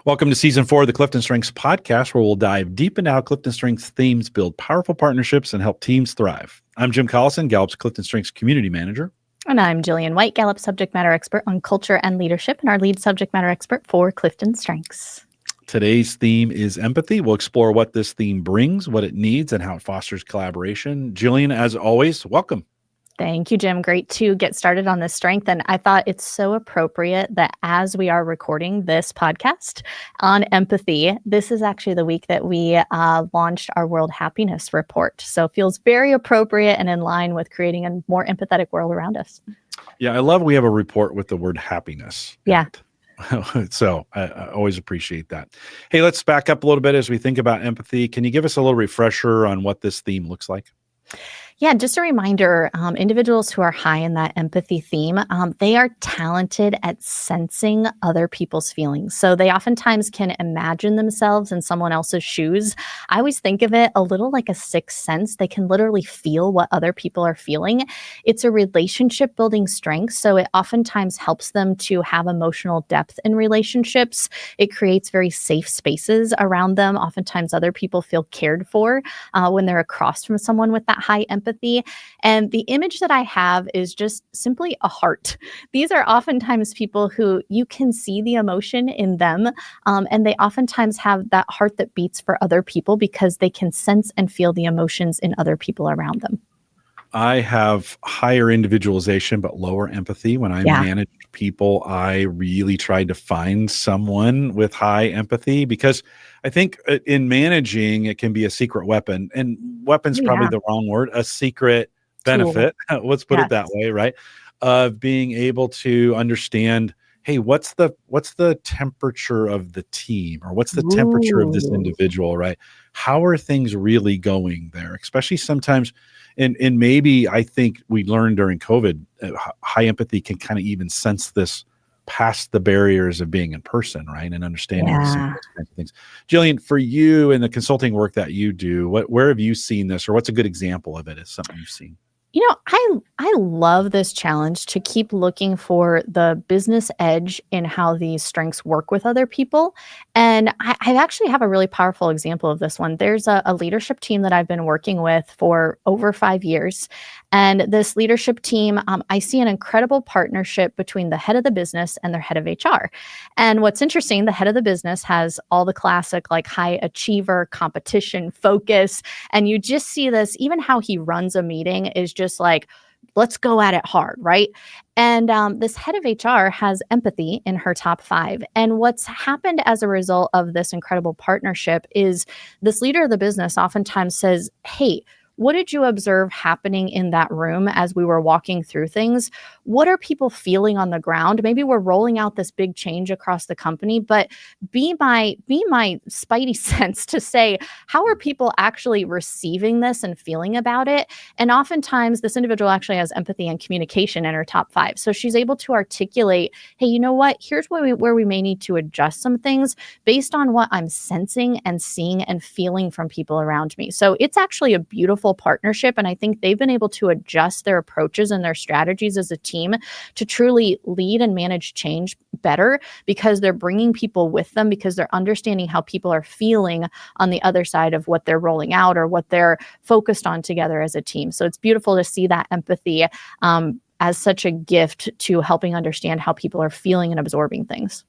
Welcome to Season 4 of the CliftonStrengths Podcast, where we'll dive deep into how CliftonStrengths themes build powerful partnerships and help teams thrive. I'm Jim Collison, Gallup's CliftonStrengths Community Manager. And I'm Jillian White, Gallup subject matter expert on culture and leadership, and our lead subject matter expert for CliftonStrengths. Today's theme is empathy. We'll explore what this theme brings, what it needs, and how it fosters collaboration. Jillian, as always, welcome. Thank you, Jim. Great to get started on this strength. And I thought it's so appropriate that as we are recording this podcast on empathy, this is actually the week that we launched our World Happiness Report. So it feels very appropriate and in line with creating a more empathetic world around us. Yeah, I love we have a report with the word happiness. Yeah. So I always appreciate that. Hey, let's back up a little bit as we think about empathy. Can you give us a little refresher on what this theme looks like? Yeah, just a reminder, individuals who are high in that empathy theme, they are talented at sensing other people's feelings. So they oftentimes can imagine themselves in someone else's shoes. I always think of it a little like a sixth sense. They can literally feel what other people are feeling. It's a relationship building strength. So it oftentimes helps them to have emotional depth in relationships. It creates very safe spaces around them. Oftentimes other people feel cared for when they're across from someone with that high empathy. And the image that I have is just simply a heart. These are oftentimes people who you can see the emotion in them, and they oftentimes have that heart that beats for other people because they can sense and feel the emotions in other people around them. I have higher individualization, but lower empathy. When I manage people, I really try to find someone with high empathy because I think in managing, it can be a secret weapon, and weapon's probably the wrong word, a secret benefit. Let's put it that way, right? Of being able to understand, hey, what's the temperature of the team, or what's the temperature of this individual, right? How are things really going there? Especially sometimes, and maybe I think we learned during COVID, high empathy can kind of even sense this past the barriers of being in person, right? And understanding some of those kinds of things. Jillian, for you and the consulting work that you do, where have you seen this, or what's a good example of it as something you've seen? You know, I love this challenge to keep looking for the business edge in how these strengths work with other people. And I actually have a really powerful example of this one. There's a leadership team that I've been working with for over 5 years. And this leadership team, I see an incredible partnership between the head of the business and their head of HR. And what's interesting, the head of the business has all the classic like high achiever, competition, focus. And you just see this, even how he runs a meeting is just like, let's go at it hard, right? And this head of HR has empathy in her top 5. And what's happened as a result of this incredible partnership is this leader of the business oftentimes says, hey, what did you observe happening in that room as we were walking through things? What are people feeling on the ground? Maybe we're rolling out this big change across the company, but be my spidey sense to say, how are people actually receiving this and feeling about it? And oftentimes this individual actually has empathy and communication in her top 5. So she's able to articulate, hey, you know what? Here's where we may need to adjust some things based on what I'm sensing and seeing and feeling from people around me. So it's actually a beautiful partnership. And I think they've been able to adjust their approaches and their strategies as a team to truly lead and manage change better because they're bringing people with them, because they're understanding how people are feeling on the other side of what they're rolling out or what they're focused on together as a team. So it's beautiful to see that empathy as such a gift to helping understand how people are feeling and absorbing things.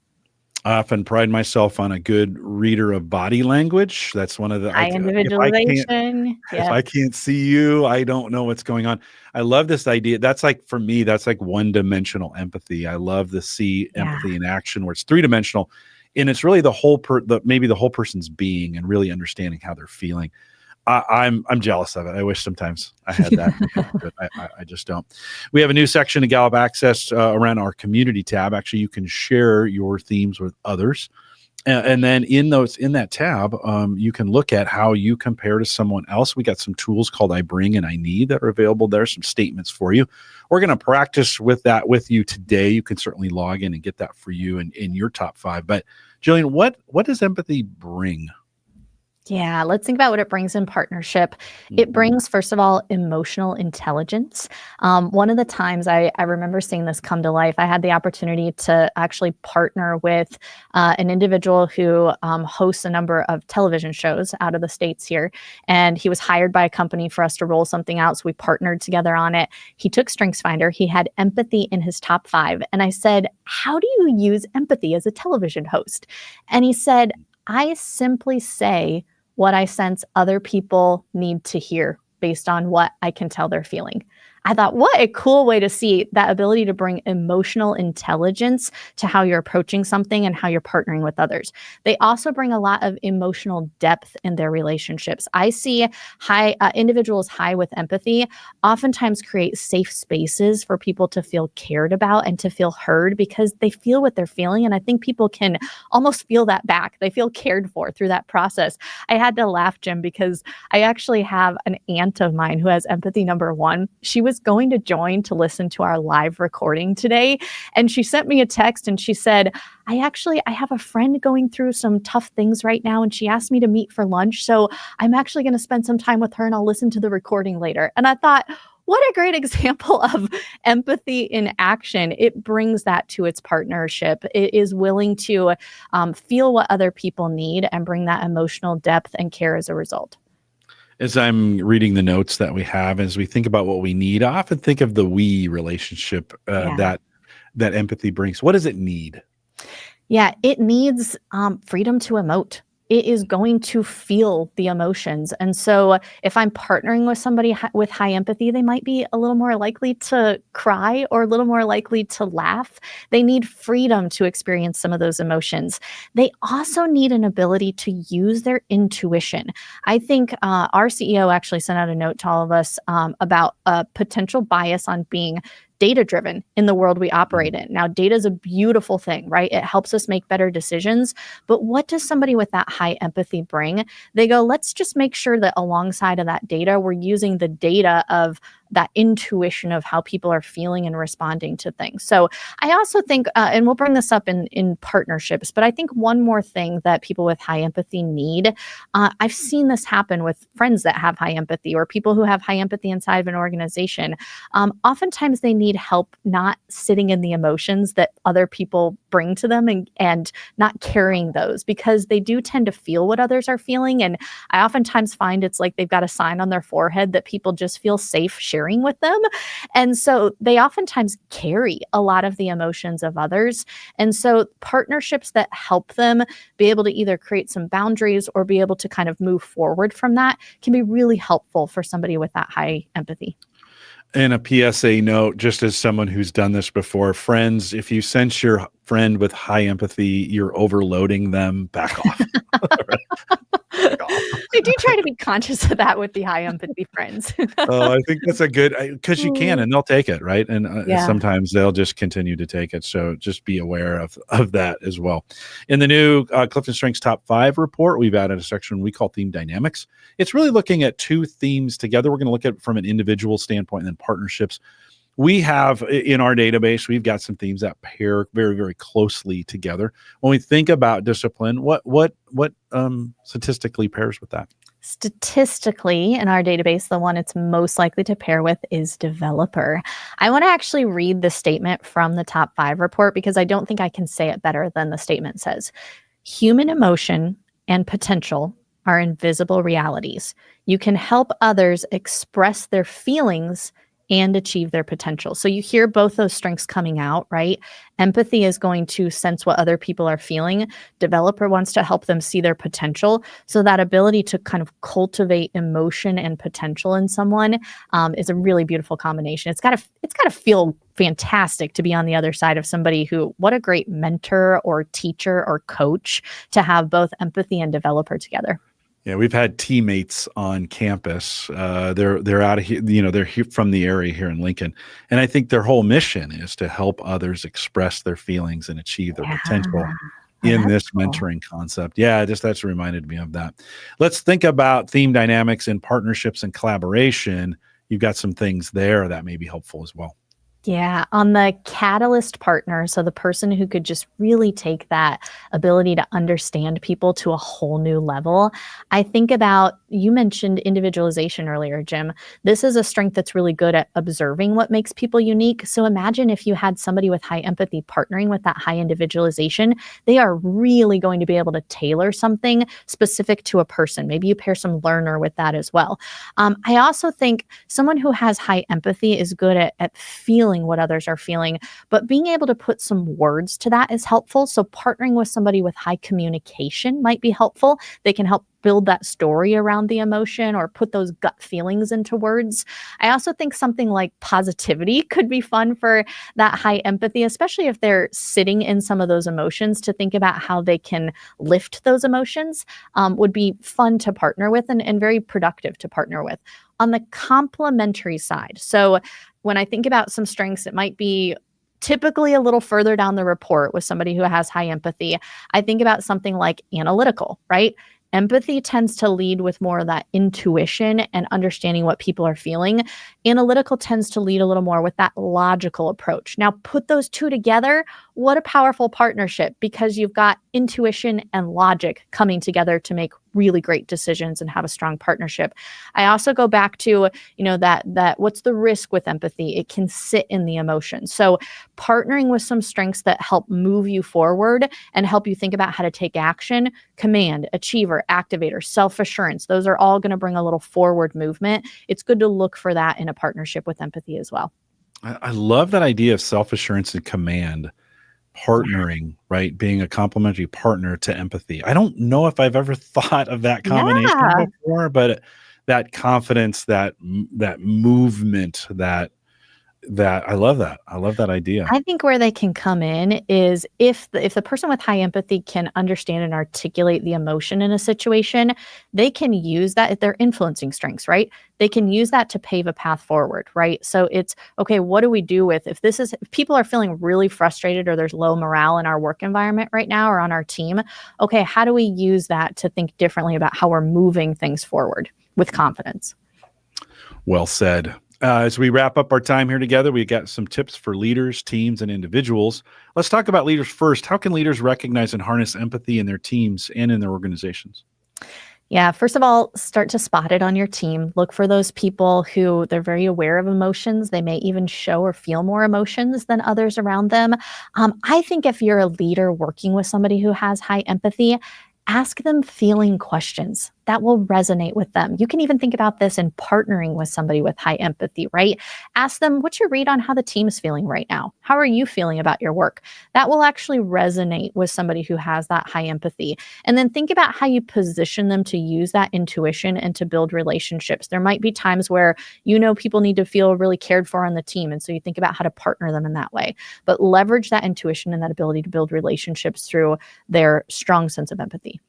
I often pride myself on a good reader of body language. That's one of the high individualization. If I can't see you, I don't know what's going on. I love this idea. That's like, for me, that's like one-dimensional empathy. I love to see empathy in action where it's three-dimensional, and it's really maybe the whole person's being and really understanding how they're feeling. I'm jealous of it. I wish sometimes I had that, but I just don't. We have a new section of Gallup Access around our community tab. Actually, you can share your themes with others. And then in that tab, you can look at how you compare to someone else. We got some tools called I Bring and I Need that are available there, some statements for you. We're going to practice with that with you today. You can certainly log in and get that for you in your top 5. But Jillian, what does empathy bring? Yeah, let's think about what it brings in partnership. It brings, first of all, emotional intelligence. One of the times I remember seeing this come to life, I had the opportunity to actually partner with an individual who hosts a number of television shows out of the States here. And he was hired by a company for us to roll something out. So we partnered together on it. He took StrengthsFinder. He had empathy in his top 5. And I said, how do you use empathy as a television host? And he said, I simply say what I sense other people need to hear based on what I can tell they're feeling. I thought, what a cool way to see that ability to bring emotional intelligence to how you're approaching something and how you're partnering with others. They also bring a lot of emotional depth in their relationships. I see individuals high with empathy oftentimes create safe spaces for people to feel cared about and to feel heard because they feel what they're feeling. And I think people can almost feel that back. They feel cared for through that process. I had to laugh, Jim, because I actually have an aunt of mine who has empathy number 1. She was going to join to listen to our live recording today. And she sent me a text and she said, I have a friend going through some tough things right now. And she asked me to meet for lunch. So I'm actually going to spend some time with her and I'll listen to the recording later. And I thought, what a great example of empathy in action. It brings that to its partnership. It is willing to feel what other people need and bring that emotional depth and care as a result. As I'm reading the notes that we have, as we think about what we need, I often think of the we relationship that empathy brings. What does it need? Yeah, it needs freedom to emote. It is going to feel the emotions. And so if I'm partnering with somebody with high empathy, they might be a little more likely to cry or a little more likely to laugh. They need freedom to experience some of those emotions. They also need an ability to use their intuition. I think our CEO actually sent out a note to all of us about a potential bias on being data-driven in the world we operate in. Now, data is a beautiful thing, right? It helps us make better decisions. But what does somebody with that high empathy bring? They go, let's just make sure that alongside of that data, we're using the data of that intuition of how people are feeling and responding to things. So I also think, and we'll bring this up in partnerships, but I think one more thing that people with high empathy need, I've seen this happen with friends that have high empathy or people who have high empathy inside of an organization. Oftentimes they need help not sitting in the emotions that other people bring to them and not carrying those because they do tend to feel what others are feeling. And I oftentimes find it's like they've got a sign on their forehead that people just feel safe sharing with them. And so they oftentimes carry a lot of the emotions of others. And so partnerships that help them be able to either create some boundaries or be able to kind of move forward from that can be really helpful for somebody with that high empathy. And a PSA note, just as someone who's done this before, friends, if you sense your friend with high empathy, you're overloading them, back off. I do try to be conscious of that with the high empathy friends. I think that's a good, because you can, and they'll take it, right? And sometimes they'll just continue to take it. So just be aware of that as well. In the new CliftonStrengths Top 5 report, we've added a section we call Theme Dynamics. It's really looking at 2 themes together. We're going to look at it from an individual standpoint and then partnerships. We have in our database, we've got some themes that pair very, very closely together. When we think about discipline, what statistically pairs with that? Statistically, in our database, the one it's most likely to pair with is developer. I want to actually read the statement from the Top 5 report because I don't think I can say it better than the statement says. Human emotion and potential are invisible realities. You can help others express their feelings and achieve their potential. So you hear both those strengths coming out, right? Empathy is going to sense what other people are feeling. Developer wants to help them see their potential. So that ability to kind of cultivate emotion and potential in someone is a really beautiful combination. It's got to feel fantastic to be on the other side of somebody who, what a great mentor or teacher or coach to have both empathy and developer together. Yeah, we've had teammates on campus. They're out of here, they're here from the area here in Lincoln. And I think their whole mission is to help others express their feelings and achieve their potential in this mentoring concept. Yeah, that's reminded me of that. Let's think about theme dynamics in partnerships and collaboration. You've got some things there that may be helpful as well. Yeah, on the catalyst partner, so the person who could just really take that ability to understand people to a whole new level, I think about, you mentioned individualization earlier, Jim. This is a strength that's really good at observing what makes people unique. So imagine if you had somebody with high empathy partnering with that high individualization, they are really going to be able to tailor something specific to a person. Maybe you pair some learner with that as well. I also think someone who has high empathy is good at feeling what others are feeling, but being able to put some words to that is helpful. So partnering with somebody with high communication might be helpful. They can help build that story around the emotion or put those gut feelings into words. I also think something like positivity could be fun for that high empathy, especially if they're sitting in some of those emotions, to think about how they can lift those emotions would be fun to partner with and very productive to partner with. On the complementary side, so when I think about some strengths, it might be typically a little further down the report with somebody who has high empathy. I think about something like analytical, right? Empathy tends to lead with more of that intuition and understanding what people are feeling. Analytical tends to lead a little more with that logical approach. Now, put those two together, what a powerful partnership, because you've got intuition and logic coming together to make really great decisions and have a strong partnership. I also go back to, that what's the risk with empathy? It can sit in the emotion. So partnering with some strengths that help move you forward and help you think about how to take action, command, achiever, activator, self-assurance, those are all going to bring a little forward movement. It's good to look for that in a partnership with empathy as well. I love that idea of self-assurance and command partnering, right? Being a complementary partner to empathy. I don't know if I've ever thought of that combination Yeah. before, but that confidence, that movement, that I love that. I love that idea. I think where they can come in is if the person with high empathy can understand and articulate the emotion in a situation, they can use that. They're influencing strengths, right? They can use that to pave a path forward, right? So it's okay, what do we do with if people are feeling really frustrated or there's low morale in our work environment right now or on our team? Okay, how do we use that to think differently about how we're moving things forward with confidence? Well said. As we wrap up our time here together, we got some tips for leaders, teams, and individuals. Let's talk about leaders first. How can leaders recognize and harness empathy in their teams and in their organizations? Yeah, first of all, start to spot it on your team. Look for those people who they're very aware of emotions. They may even show or feel more emotions than others around them. I think if you're a leader working with somebody who has high empathy, ask them feeling questions that will resonate with them. You can even think about this in partnering with somebody with high empathy, right? Ask them, what's your read on how the team is feeling right now? How are you feeling about your work? That will actually resonate with somebody who has that high empathy. And then think about how you position them to use that intuition and to build relationships. There might be times where people need to feel really cared for on the team. And so you think about how to partner them in that way. But leverage that intuition and that ability to build relationships through their strong sense of empathy.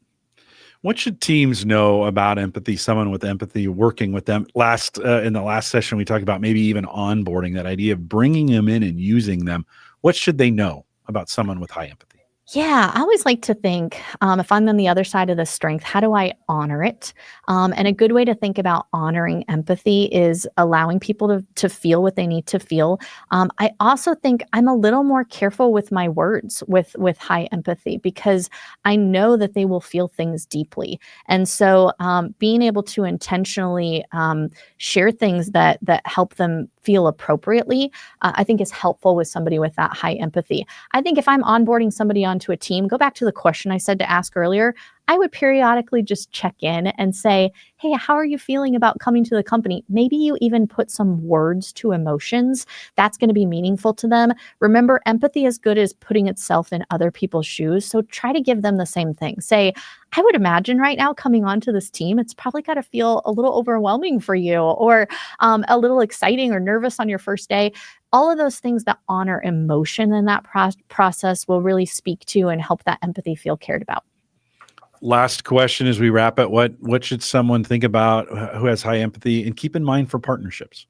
What should teams know about empathy? Someone with empathy, working with them. In the last session, we talked about maybe even onboarding, that idea of bringing them in and using them. What should they know about someone with high empathy? Yeah, I always like to think if I'm on the other side of the strength, how do I honor it? And a good way to think about honoring empathy is allowing people to feel what they need to feel. I also think I'm a little more careful with my words with high empathy because I know that they will feel things deeply. And so being able to intentionally share things that help them feel appropriately, I think is helpful with somebody with that high empathy. I think if I'm onboarding somebody onto a team, go back to the question I said to ask earlier, I would periodically just check in and say, hey, how are you feeling about coming to the company? Maybe you even put some words to emotions. That's going to be meaningful to them. Remember, empathy is good as putting itself in other people's shoes. So try to give them the same thing. Say, I would imagine right now coming onto this team, it's probably got to feel a little overwhelming for you or a little exciting or nervous on your first day. All of those things that honor emotion in that process will really speak to and help that empathy feel cared about. Last question as we wrap it. What should someone think about who has high empathy and keep in mind for partnerships?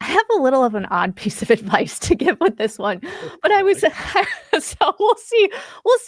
I have a little of an odd piece of advice to give with this one, but I was so we'll see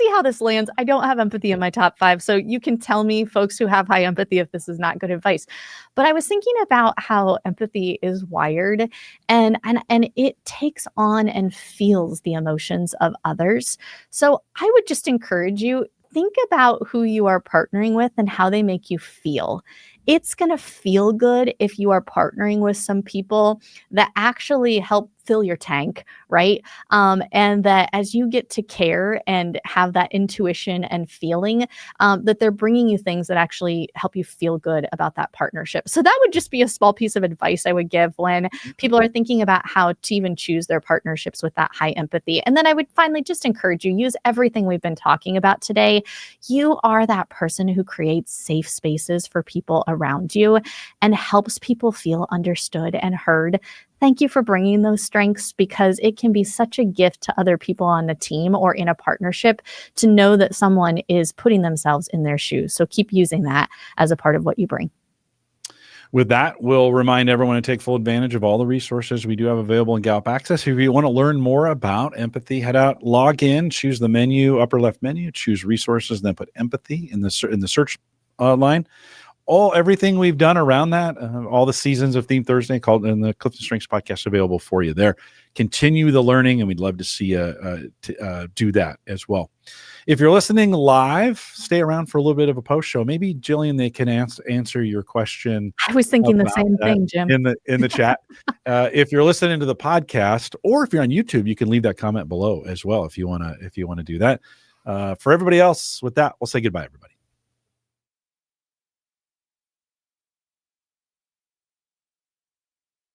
how this lands. I don't have empathy in my top 5, so you can tell me, folks who have high empathy, if this is not good advice. But I was thinking about how empathy is wired, and it takes on and feels the emotions of others. So I would just encourage you, think about who you are partnering with and how they make you feel. It's going to feel good if you are partnering with some people that actually help fill your tank, right? And that as you get to care and have that intuition and feeling, that they're bringing you things that actually help you feel good about that partnership. So that would just be a small piece of advice I would give when people are thinking about how to even choose their partnerships with that high empathy. And then I would finally just encourage you, use everything we've been talking about today. You are that person who creates safe spaces for people around you and helps people feel understood and heard. Thank you for bringing those strengths, because it can be such a gift to other people on the team or in a partnership to know that someone is putting themselves in their shoes. So keep using that as a part of what you bring. With that, we'll remind everyone to take full advantage of all the resources we do have available in Gallup Access. If you want to learn more about empathy, head out, log in, choose the menu, upper left menu, choose resources, then put empathy in the search line. Everything we've done around that, all the seasons of Theme Thursday called in the CliftonStrengths Podcast available for you there. Continue the learning, and we'd love to see you do that as well. If you're listening live, stay around for a little bit of a post show. Maybe Jillian, they can answer your question. I was thinking the same thing, Jim. In the chat. If you're listening to the podcast, or if you're on YouTube, you can leave that comment below as well if you want to do that. For everybody else, with that, we'll say goodbye, everybody.